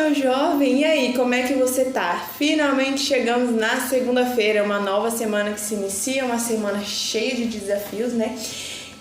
meu jovem! E aí, como é que você tá? Finalmente chegamos na segunda-feira, uma nova semana que se inicia, uma semana cheia de desafios, né?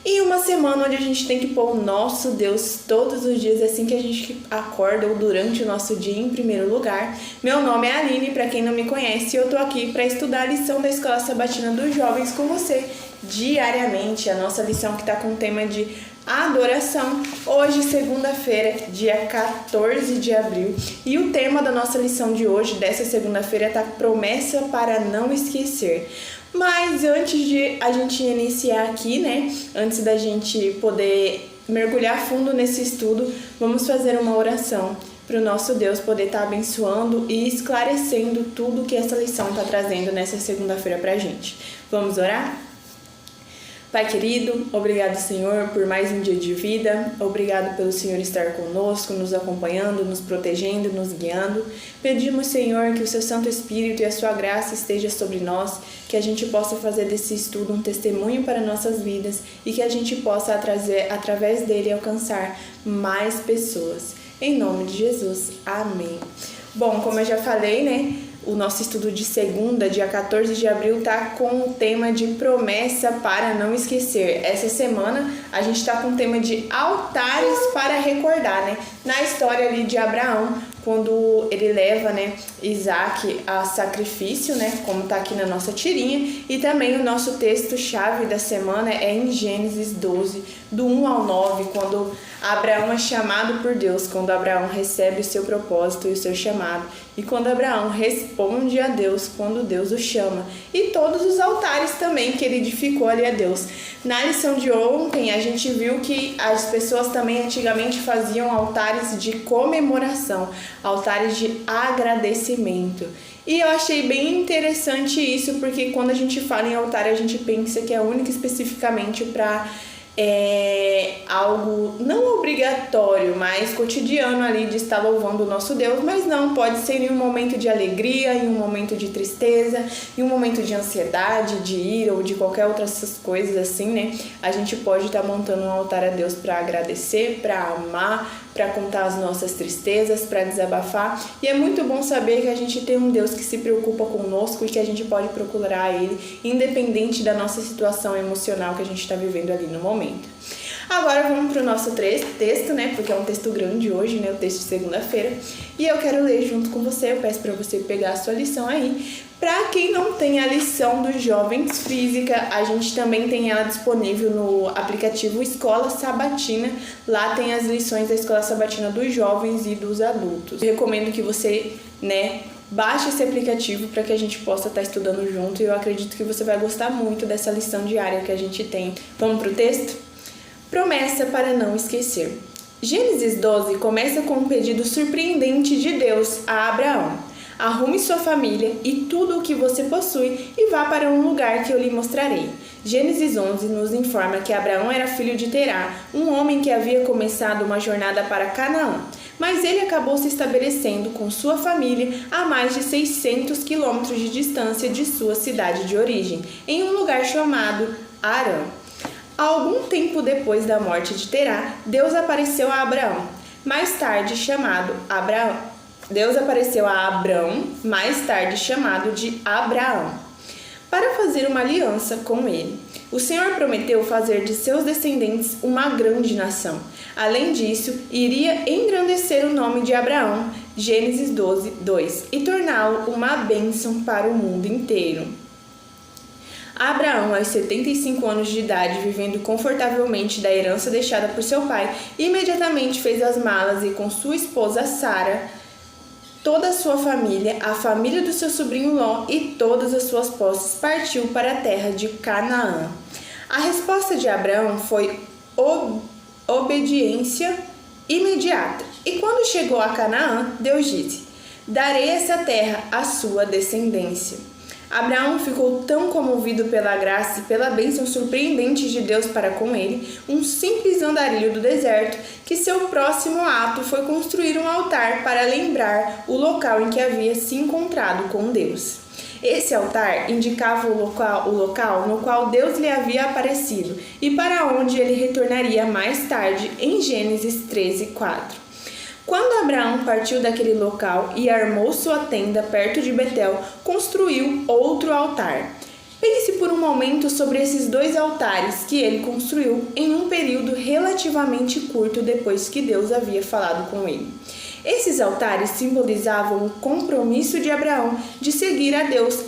E uma semana onde a gente tem que pôr o nosso Deus todos os dias, assim que a gente acorda ou durante o nosso dia em primeiro lugar. Meu nome é Aline, para quem não me conhece, e eu tô aqui para estudar a lição da Escola Sabatina dos Jovens com você diariamente. A nossa lição que tá com o tema de adoração, hoje segunda-feira, dia 14 de abril, e o tema da nossa lição de hoje, dessa segunda-feira, tá promessa para não esquecer. Mas antes de a gente iniciar aqui, né, antes da gente poder mergulhar fundo nesse estudo, vamos fazer uma oração para o nosso Deus poder estar abençoando e esclarecendo tudo que essa lição está trazendo nessa segunda-feira para a gente. Vamos orar? Pai querido, obrigado, Senhor, por mais um dia de vida. Obrigado pelo Senhor estar conosco, nos acompanhando, nos protegendo, nos guiando. Pedimos, Senhor, que o seu Santo Espírito e a sua graça esteja sobre nós, que a gente possa fazer desse estudo um testemunho para nossas vidas e que a gente possa, através dele, alcançar mais pessoas. Em nome de Jesus. Amém. Bom, como eu já falei, né? O nosso estudo de segunda, dia 14 de abril, tá com o tema de promessa para não esquecer. Essa semana a gente tá com o tema de altares para recordar, né? Na história ali de Abraão, quando ele leva, né, Isaac a sacrifício, né, como tá aqui na nossa tirinha, e também o nosso texto-chave da semana é em Gênesis 12, do 1 ao 9, quando Abraão é chamado por Deus, quando Abraão recebe o seu propósito e o seu chamado, e quando Abraão responde a Deus, quando Deus o chama, e todos os altares também que ele edificou ali a Deus. Na lição de ontem, a gente viu que as pessoas também antigamente faziam altares de comemoração, altares de agradecimento. E eu achei bem interessante isso, porque quando a gente fala em altar, a gente pensa que é único especificamente para algo não obrigatório, mas cotidiano ali de estar louvando o nosso Deus, mas não, pode ser em um momento de alegria, em um momento de tristeza, em um momento de ansiedade, de ira ou de qualquer outras coisas assim, né? A gente pode estar montando um altar a Deus para agradecer, para amar, para contar as nossas tristezas, para desabafar, e é muito bom saber que a gente tem um Deus que se preocupa conosco e que a gente pode procurar Ele, independente da nossa situação emocional que a gente está vivendo ali no momento. Agora vamos para o nosso texto, né, porque é um texto grande hoje, né, o texto de segunda-feira, e eu quero ler junto com você. Eu peço para você pegar a sua lição aí. Para quem não tem a lição dos jovens física, a gente também tem ela disponível no aplicativo Escola Sabatina. Lá tem as lições da Escola Sabatina dos jovens e dos adultos. Eu recomendo que você, né, baixe esse aplicativo para que a gente possa estar estudando junto, e eu acredito que você vai gostar muito dessa lição diária que a gente tem. Vamos para o texto? Promessa para não esquecer. Gênesis 12 começa com um pedido surpreendente de Deus a Abraão. Arrume sua família e tudo o que você possui e vá para um lugar que eu lhe mostrarei. Gênesis 11 nos informa que Abraão era filho de Terá, um homem que havia começado uma jornada para Canaã. Mas ele acabou se estabelecendo com sua família a mais de 600 quilômetros de distância de sua cidade de origem, em um lugar chamado Harã. Algum tempo depois da morte de Terá, Deus apareceu a Abraão, Deus apareceu a Abrão, mais tarde chamado de Abraão, para fazer uma aliança com ele. O Senhor prometeu fazer de seus descendentes uma grande nação. Além disso, iria engrandecer o nome de Abraão, Gênesis 12, 2, e torná-lo uma bênção para o mundo inteiro. Abraão, aos 75 anos de idade, vivendo confortavelmente da herança deixada por seu pai, imediatamente fez as malas e, com sua esposa Sara, toda a sua família, a família do seu sobrinho Ló e todas as suas posses, partiu para a terra de Canaã. A resposta de Abraão foi obediência imediata. E quando chegou a Canaã, Deus disse: darei essa terra à sua descendência. Abraão ficou tão comovido pela graça e pela bênção surpreendente de Deus para com ele, um simples andarilho do deserto, que seu próximo ato foi construir um altar para lembrar o local em que havia se encontrado com Deus. Esse altar indicava o local no qual Deus lhe havia aparecido e para onde ele retornaria mais tarde em Gênesis 13, 4. Quando Abraão partiu daquele local e armou sua tenda perto de Betel, construiu outro altar. Pense por um momento sobre esses 2 altares que ele construiu em um período relativamente curto depois que Deus havia falado com ele. Esses altares simbolizavam o compromisso de Abraão de seguir a Deus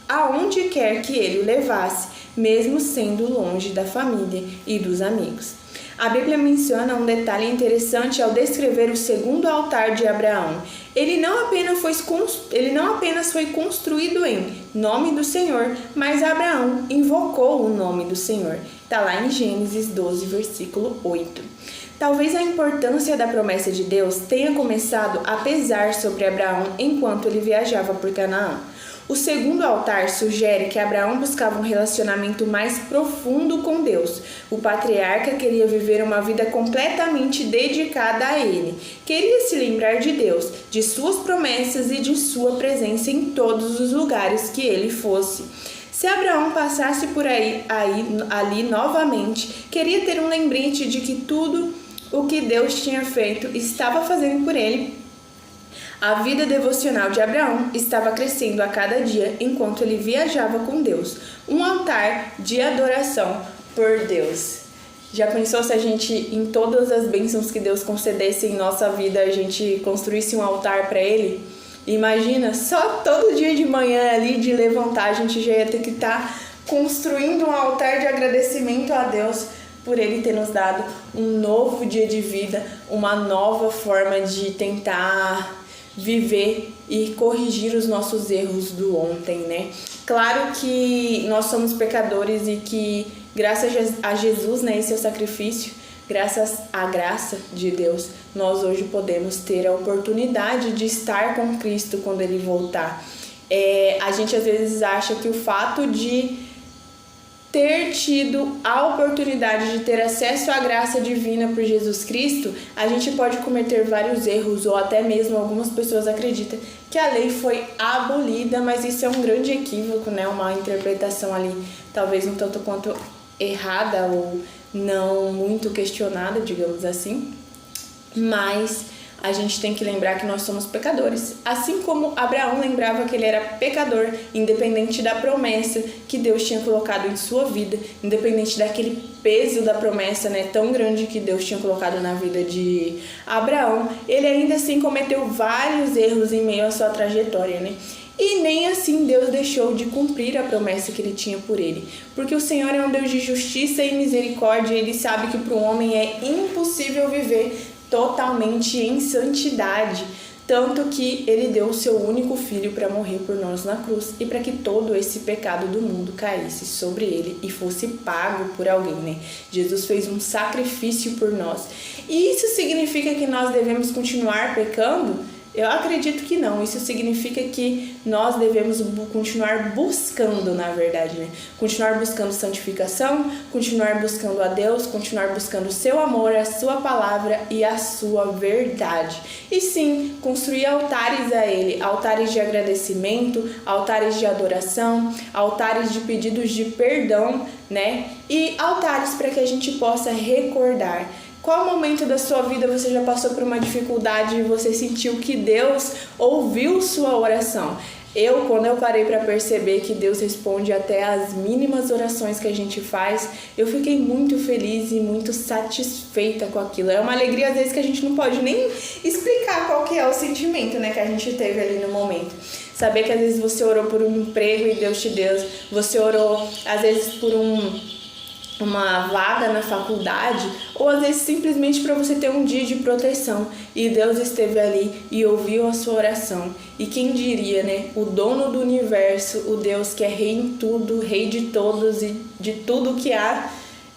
aonde quer que ele o levasse, mesmo sendo longe da família e dos amigos. A Bíblia menciona um detalhe interessante ao descrever o segundo altar de Abraão. Ele não apenas foi construído em nome do Senhor, mas Abraão invocou o nome do Senhor. Está lá em Gênesis 12, versículo 8. Talvez a importância da promessa de Deus tenha começado a pesar sobre Abraão enquanto ele viajava por Canaã. O segundo altar sugere que Abraão buscava um relacionamento mais profundo com Deus. O patriarca queria viver uma vida completamente dedicada a ele. Queria se lembrar de Deus, de suas promessas e de sua presença em todos os lugares que ele fosse. Se Abraão passasse por ali novamente, queria ter um lembrete de que tudo o que Deus tinha feito estava fazendo por ele. A vida devocional de Abraão estava crescendo a cada dia enquanto ele viajava com Deus. Um altar de adoração por Deus. Já pensou se a gente, em todas as bênçãos que Deus concedesse em nossa vida, a gente construísse um altar para Ele? Imagina, só todo dia de manhã ali de levantar, a gente já ia ter que estar construindo um altar de agradecimento a Deus por Ele ter nos dado um novo dia de vida, uma nova forma de tentar viver e corrigir os nossos erros do ontem, né? Claro que nós somos pecadores e que graças a Jesus, né, esse é o sacrifício, graças à graça de Deus, nós hoje podemos ter a oportunidade de estar com Cristo quando Ele voltar. A gente às vezes acha que o fato de ter tido a oportunidade de ter acesso à graça divina por Jesus Cristo, a gente pode cometer vários erros, ou até mesmo algumas pessoas acreditam que a lei foi abolida, mas isso é um grande equívoco, né? Uma interpretação ali talvez um tanto quanto errada ou não muito questionada, digamos assim, mas a gente tem que lembrar que nós somos pecadores. Assim como Abraão lembrava que ele era pecador, independente da promessa que Deus tinha colocado em sua vida, independente daquele peso da promessa, né, tão grande que Deus tinha colocado na vida de Abraão, ele ainda assim cometeu vários erros em meio à sua trajetória, né? E nem assim Deus deixou de cumprir a promessa que Ele tinha por ele. Porque o Senhor é um Deus de justiça e misericórdia, e Ele sabe que para o homem é impossível viver totalmente em santidade, tanto que Ele deu o seu único filho para morrer por nós na cruz e para que todo esse pecado do mundo caísse sobre Ele e fosse pago por alguém, né? Jesus fez um sacrifício por nós. E isso significa que nós devemos continuar pecando? Eu acredito que não. Isso significa que nós devemos continuar buscando, na verdade, né? Continuar buscando santificação, continuar buscando a Deus, continuar buscando o seu amor, a sua palavra e a sua verdade. E sim, construir altares a Ele, altares de agradecimento, altares de adoração, altares de pedidos de perdão, né? E altares para que a gente possa recordar. Qual momento da sua vida você já passou por uma dificuldade e você sentiu que Deus ouviu sua oração? Quando eu parei para perceber que Deus responde até as mínimas orações que a gente faz, eu fiquei muito feliz e muito satisfeita com aquilo. É uma alegria, às vezes, que a gente não pode nem explicar qual que é o sentimento, né, que a gente teve ali no momento. Saber que às vezes você orou por um emprego e Deus te deu. Você orou, às vezes, por uma vaga na faculdade, ou às vezes simplesmente para você ter um dia de proteção, e Deus esteve ali e ouviu a sua oração. E quem diria, né? O dono do universo, o Deus que é rei em tudo, rei de todos e de tudo que há,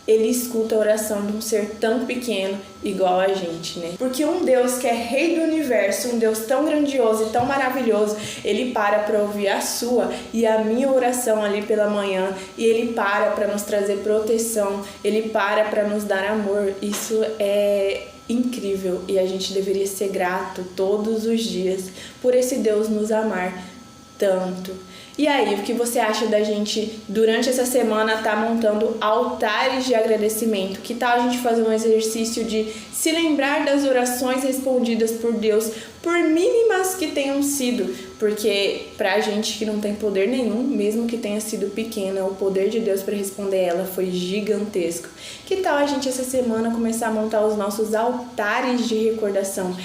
Ele escuta a oração de um ser tão pequeno igual a gente, né? Porque um Deus que é rei do universo, um Deus tão grandioso e tão maravilhoso, Ele para ouvir a sua e a minha oração ali pela manhã, e Ele para nos trazer proteção, Ele para nos dar amor. Isso é incrível e a gente deveria ser grato todos os dias por esse Deus nos amar tanto. E aí, o que você acha da gente, durante essa semana, tá montando altares de agradecimento? Que tal a gente fazer um exercício de se lembrar das orações respondidas por Deus, por mínimas que tenham sido? Porque pra gente que não tem poder nenhum, mesmo que tenha sido pequena, o poder de Deus para responder ela foi gigantesco. Que tal a gente essa semana começar a montar os nossos altares de recordação?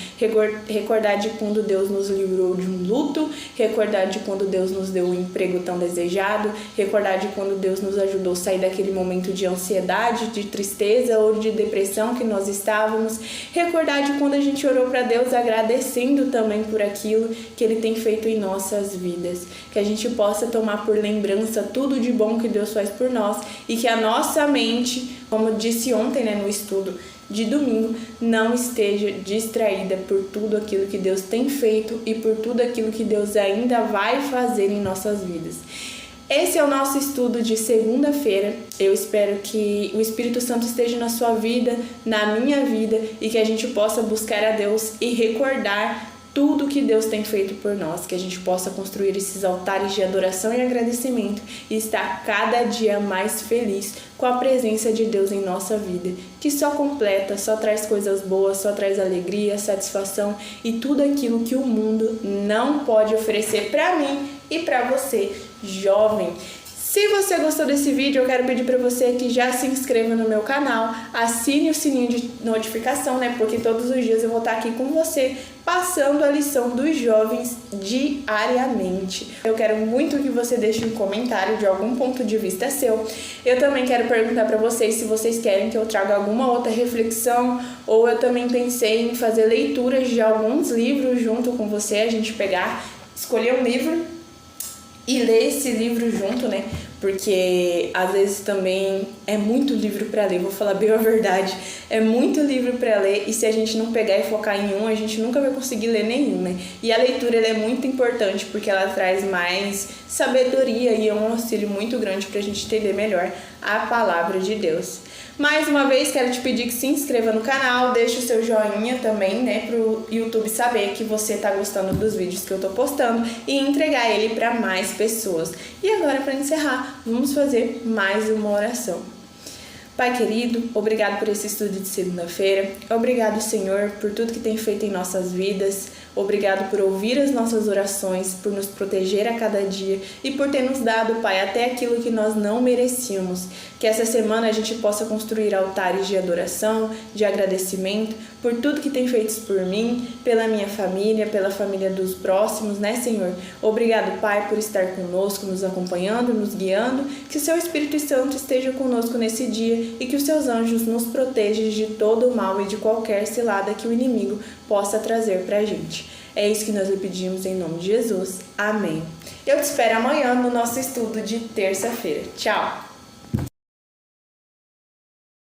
Recordar de quando Deus nos livrou de um luto, recordar de quando Deus nos deu um emprego tão desejado, recordar de quando Deus nos ajudou a sair daquele momento de ansiedade, de tristeza ou de depressão que nós estávamos, recordar de quando a gente orou para Deus agradecendo também por aquilo que Ele tem feito em nossas vidas, que a gente possa tomar por lembrança tudo de bom que Deus faz por nós e que a nossa mente, como disse ontem, no estudo de domingo, não esteja distraída por tudo aquilo que Deus tem feito e por tudo aquilo que Deus ainda vai fazer em nossas vidas. Esse é o nosso estudo de segunda-feira. Eu espero que o Espírito Santo esteja na sua vida, na minha vida, e que a gente possa buscar a Deus e recordar tudo que Deus tem feito por nós, que a gente possa construir esses altares de adoração e agradecimento e estar cada dia mais feliz com a presença de Deus em nossa vida, que só completa, só traz coisas boas, só traz alegria, satisfação e tudo aquilo que o mundo não pode oferecer para mim e para você, jovem. Se você gostou desse vídeo, eu quero pedir para você que já se inscreva no meu canal, assine o sininho de notificação, porque todos os dias eu vou estar aqui com você, passando a lição dos jovens diariamente. Eu quero muito que você deixe um comentário de algum ponto de vista seu. Eu também quero perguntar para vocês se vocês querem que eu traga alguma outra reflexão, ou eu também pensei em fazer leituras de alguns livros junto com você, a gente escolher um livro e ler esse livro junto, porque às vezes também é muito livro para ler, vou falar bem a verdade, é muito livro para ler e se a gente não pegar e focar em um, a gente nunca vai conseguir ler nenhum, E a leitura ela é muito importante porque ela traz mais sabedoria e é um auxílio muito grande para a gente entender melhor a palavra de Deus. Mais uma vez, quero te pedir que se inscreva no canal, deixe o seu joinha também, pro YouTube saber que você tá gostando dos vídeos que eu tô postando e entregar ele para mais pessoas. E agora, para encerrar, vamos fazer mais uma oração. Pai querido, obrigado por esse estudo de segunda-feira. Obrigado, Senhor, por tudo que tem feito em nossas vidas. Obrigado por ouvir as nossas orações, por nos proteger a cada dia e por ter nos dado, Pai, até aquilo que nós não merecíamos. Que essa semana a gente possa construir altares de adoração, de agradecimento, por tudo que tem feito por mim, pela minha família, pela família dos próximos, Senhor? Obrigado, Pai, por estar conosco, nos acompanhando, nos guiando. Que o Seu Espírito Santo esteja conosco nesse dia e que os Seus anjos nos protejam de todo o mal e de qualquer cilada que o inimigo possa trazer pra gente. É isso que nós lhe pedimos em nome de Jesus. Amém. Eu te espero amanhã no nosso estudo de terça-feira. Tchau!